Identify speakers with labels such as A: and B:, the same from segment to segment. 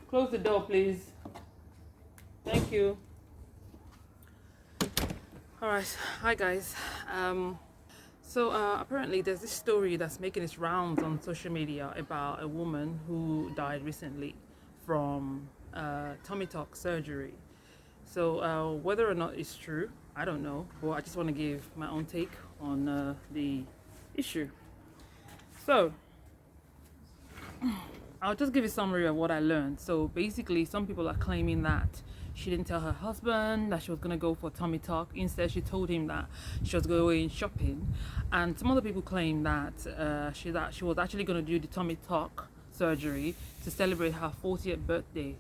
A: Close the door, please. Thank you. All right. Hi, guys. Apparently there's this story that's making its rounds on social media about a woman who died recently from tummy tuck surgery. Whether or not it's true, I don't know, but I just want to give my own take on the issue. So, I'll just give you a summary of what I learned. So basically, some people are claiming that she didn't tell her husband that she was going to go for tummy tuck. Instead, she told him that she was going shopping. And some other people claim that she was actually going to do the tummy tuck surgery to celebrate her 40th birthday,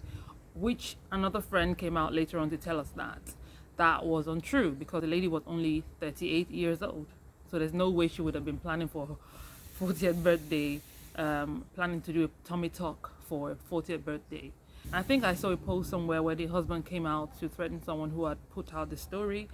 A: which another friend came out later on to tell us that that was untrue because the lady was only 38 years old. So there's no way she would have been planning for her 40th birthday, planning to do a tummy tuck for a 40th birthday. I think I saw a post somewhere where the husband came out to threaten someone who had put out the story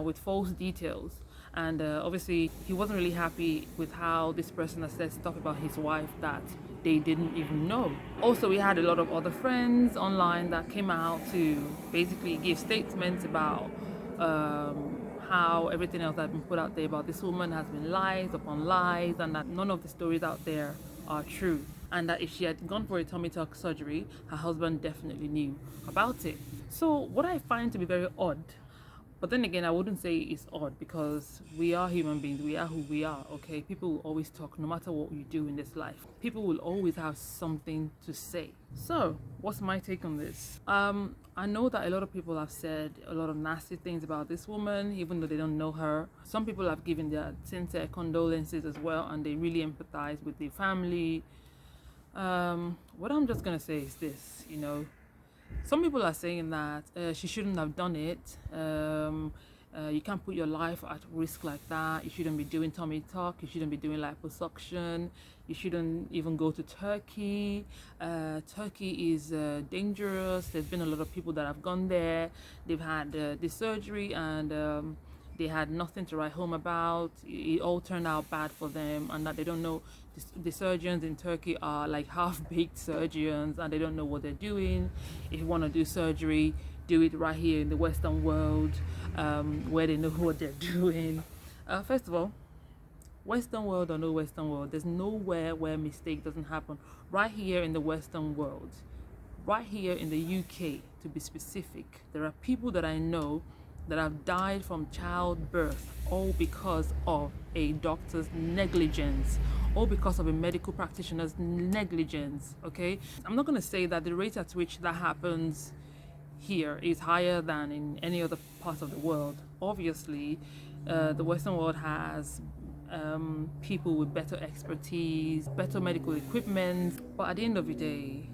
A: with false details. And obviously, he wasn't really happy with how this person has said stuff about his wife that they didn't even know. Also, we had a lot of other friends online that came out to basically give statements about how everything else that had been put out there about this woman has been lies upon lies, and that none of the stories out there are true, and that if she had gone for a tummy tuck surgery, her husband definitely knew about it. So what I find to be very odd, but then again, I wouldn't say it's odd because we are human beings, we are who we are, okay? People will always talk no matter what you do in this life. People will always have something to say. So what's my take on this? I know that a lot of people have said a lot of nasty things about this woman, even though they don't know her. Some people have given their sincere condolences as well, and they really empathize with the family. What I'm just gonna say is this, some people are saying that she shouldn't have done it. You can't put your life at risk like that. You shouldn't be doing tummy tuck. You shouldn't be doing liposuction. You shouldn't even go to Turkey. Turkey is dangerous. There's been a lot of people that have gone there. They've had the surgery and they had nothing to write home about. It all turned out bad for them, and that they don't know. The surgeons in Turkey are like half-baked surgeons, and they don't know what they're doing. If you want to do surgery, do it right here in the Western world, where they know what they're doing. First of all, Western world or no Western world, there's nowhere where mistake doesn't happen. Right here in the Western world, right here in the UK, to be specific, there are people that I know that have died from childbirth, all because of a doctor's negligence, all because of a medical practitioner's negligence, okay? I'm not going to say that the rate at which that happens here is higher than in any other part of the world. Obviously, the Western world has people with better expertise, better medical equipment, but at the end of the day,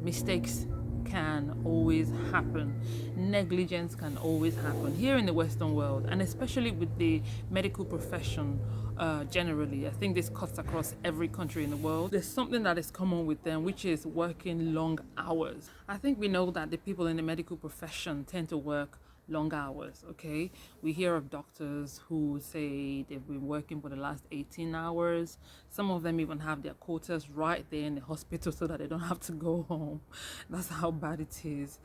A: mistakes can always happen. Negligence can always happen here in the Western world, and especially with the medical profession generally. I think this cuts across every country in the world. There's something that is common with them, which is working long hours. I think we know that the people in the medical profession tend to work long hours, okay? We hear of doctors who say they've been working for the last 18 hours. Some of them even have their quarters right there in the hospital so that they don't have to go home. That's how bad it is.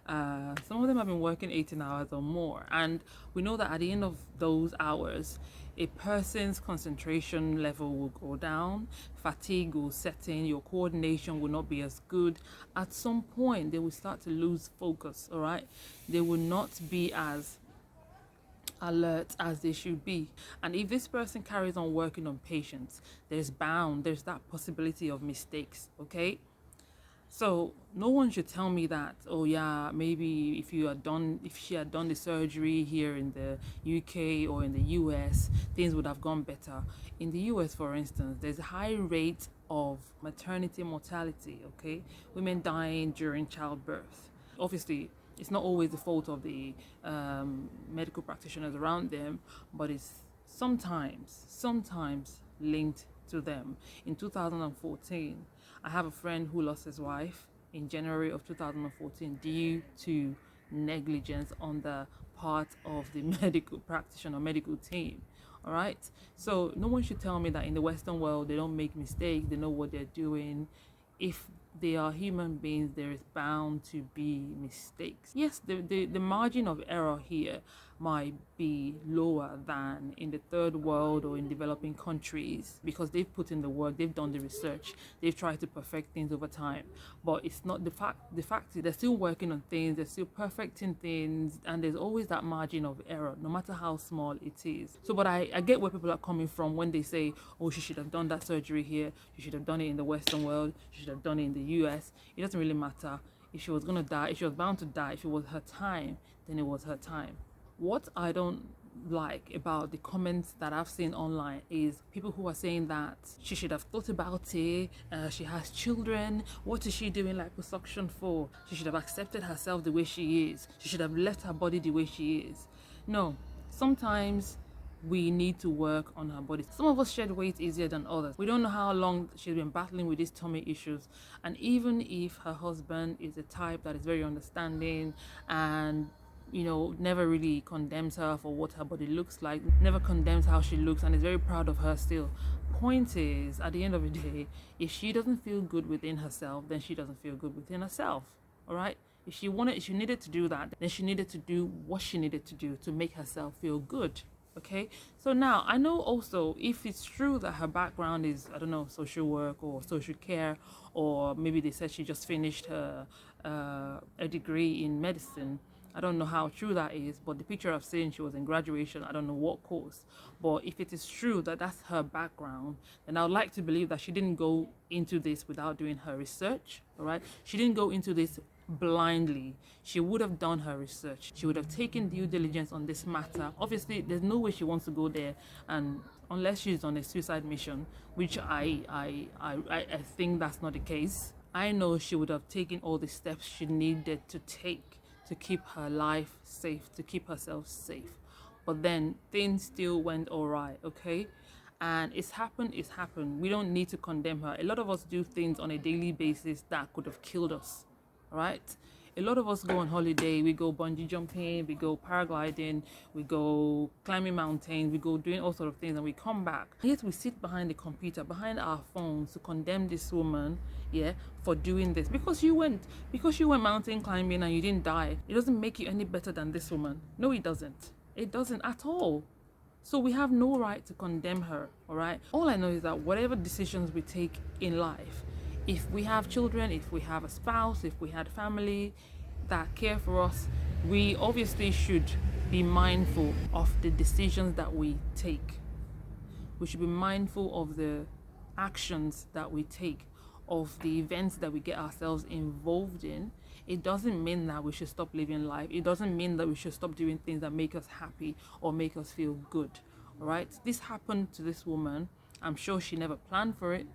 A: Some of them have been working 18 hours or more. And we know that at the end of those hours, a person's concentration level will go down, fatigue will set in, your coordination will not be as good. At some point, they will start to lose focus, all right? They will not be as alert as they should be. And if this person carries on working on patients, there's that possibility of mistakes, okay? So no one should tell me that, oh yeah, maybe if she had done the surgery here in the UK or in the US, things would have gone better. In the US, for instance, there's a high rate of maternity mortality, okay? Women dying during childbirth. Obviously, it's not always the fault of the medical practitioners around them, but it's sometimes linked to them. In 2014, I have a friend who lost his wife in January of 2014 due to negligence on the part of the medical practitioner, medical team. All right. So no one should tell me that in the Western world they don't make mistakes, they know what they're doing. If they are human beings, there is bound to be mistakes. Yes, the margin of error here might be lower than in the third world or in developing countries, because they've put in the work, they've done the research, they've tried to perfect things over time. But it's not the fact is they're still working on things, they're still perfecting things, and there's always that margin of error, no matter how small it is. So but I get where people are coming from when they say, oh, she should have done that surgery here, she should have done it in the Western world, she should have done it in the US. It doesn't really matter. If she was gonna die, if she was bound to die, if it was her time, then it was her time. What I don't like about the comments that I've seen online is people who are saying that she should have thought about it, she has children, what is she doing liposuction for? She should have accepted herself the way she is, she should have left her body the way she is. No, sometimes we need to work on her body. Some of us shed weight easier than others. We don't know how long she's been battling with these tummy issues, and even if her husband is a type that is very understanding and never really condemns her for what her body looks like, never condemns how she looks, and is very proud of her still. Point is, at the end of the day, if she doesn't feel good within herself, then she doesn't feel good within herself. All right? If she needed to do that, then she needed to do what she needed to do to make herself feel good. Okay, so now I know also, if it's true that her background is, I don't know, social work or social care, or maybe they said she just finished her a degree in medicine. I don't know how true that is, but the picture I've seen, she was in graduation, I don't know what course. But if it is true that that's her background, then I would like to believe that she didn't go into this without doing her research. All right, she didn't go into this blindly. She would have done her research, she would have taken due diligence on this matter. Obviously there's no way she wants to go there, and unless she's on a suicide mission, which I think that's not the case, I know she would have taken all the steps she needed to take to keep her life safe, to keep herself safe. But then things still went all right. Okay, and it's happened. We don't need to condemn her. A lot of us do things on a daily basis that could have killed us. Right? A lot of us go on holiday, we go bungee jumping, we go paragliding, we go climbing mountains, we go doing all sorts of things, and we come back. Yet we sit behind the computer, behind our phones, to condemn this woman, for doing this. Because you went mountain climbing and you didn't die, it doesn't make you any better than this woman. No, it doesn't. It doesn't at all. So we have no right to condemn her, all right? All I know is that whatever decisions we take in life, if we have children, if we have a spouse, if we had family that care for us, we obviously should be mindful of the decisions that we take. We should be mindful of the actions that we take, of the events that we get ourselves involved in. It doesn't mean that we should stop living life. It doesn't mean that we should stop doing things that make us happy or make us feel good. All right? This happened to this woman. I'm sure she never planned for it.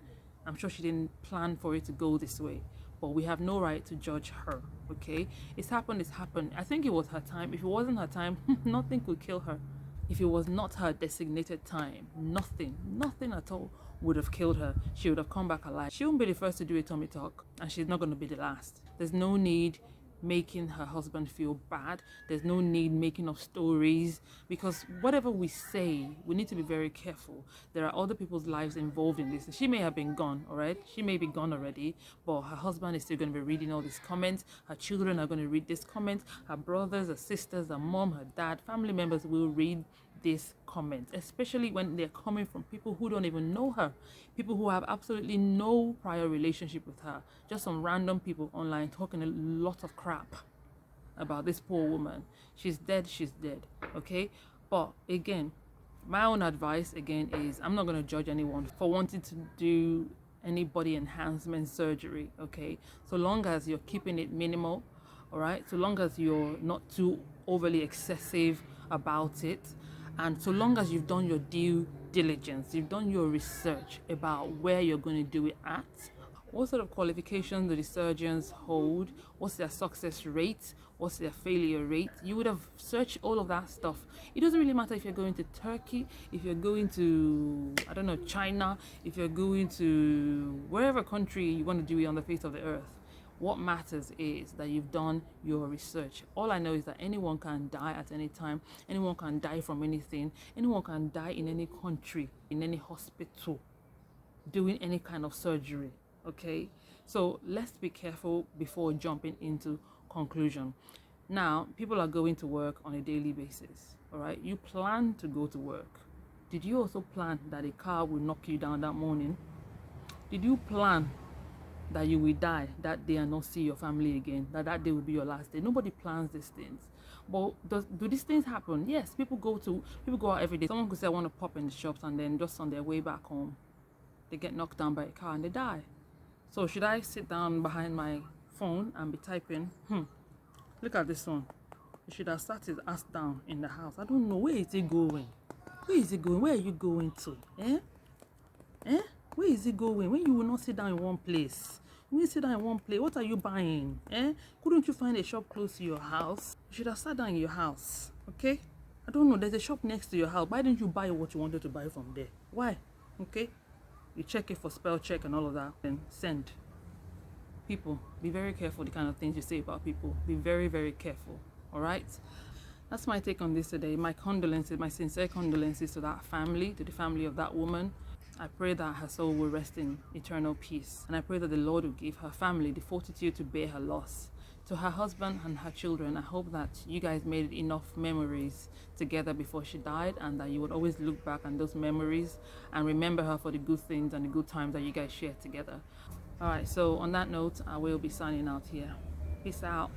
A: I'm sure she didn't plan for it to go this way, but we have no right to judge her. Okay, it's happened. I think it was her time. If it wasn't her time, nothing could kill her. If it was not her designated time, nothing at all would have killed her. She would have come back alive. She won't be the first to do a tummy tuck, and she's not going to be the last. There's no need making her husband feel bad. There's no need making up stories, because whatever we say, we need to be very careful. There are other people's lives involved in this. She may have been gone, all right? She may be gone already, but her husband is still going to be reading all these comments. Her children are going to read these comments. Her brothers, her sisters, her mom, her dad, family members will read these comments, especially when they're coming from people who don't even know her, people who have absolutely no prior relationship with her, just some random people online talking a lot of crap about this poor woman. She's dead, okay? But again, my own advice again is, I'm not going to judge anyone for wanting to do any body enhancement surgery, okay? So long as you're keeping it minimal, all right? So long as you're not too overly excessive about it, and so long as you've done your due diligence, you've done your research about where you're going to do it at, what sort of qualifications do the surgeons hold, what's their success rate, what's their failure rate, you would have searched all of that stuff. It doesn't really matter if you're going to Turkey, if you're going to, I don't know, China, if you're going to wherever country you want to do it on the face of the earth. What matters is that you've done your research. All I know is that anyone can die at any time. Anyone can die from anything. Anyone can die in any country, in any hospital, doing any kind of surgery. Okay? So let's be careful before jumping into conclusion. Now, people are going to work on a daily basis, all right? You plan to go to work. Did you also plan that a car will knock you down that morning? Did you plan that you will die that day and not see your family again, that day will be your last day? Nobody plans these things. But do these things happen? Yes, people go out every day. Someone could say I want to pop in the shops, and then just on their way back home they get knocked down by a car and they die. So should I sit down behind my phone and be typing, look at this one, you should have sat his ass down in the house? I don't know, where is he going? Where are you going to? Where is he going when you will not sit down in one place? When you sit down in one place, what are you buying? Couldn't you find a shop close to your house? You should have sat down in your house, okay? I don't know, there's a shop next to your house. Why didn't you buy what you wanted to buy from there? Why? Okay? You check it for spell check and all of that, then send. People, be very careful the kind of things you say about people. Be very, very careful, all right? That's my take on this today. My condolences, my sincere condolences to that family, to the family of that woman. I pray that her soul will rest in eternal peace. And I pray that the Lord will give her family the fortitude to bear her loss. To her husband and her children, I hope that you guys made enough memories together before she died, and that you would always look back on those memories and remember her for the good things and the good times that you guys shared together. All right, so on that note, I will be signing out here. Peace out.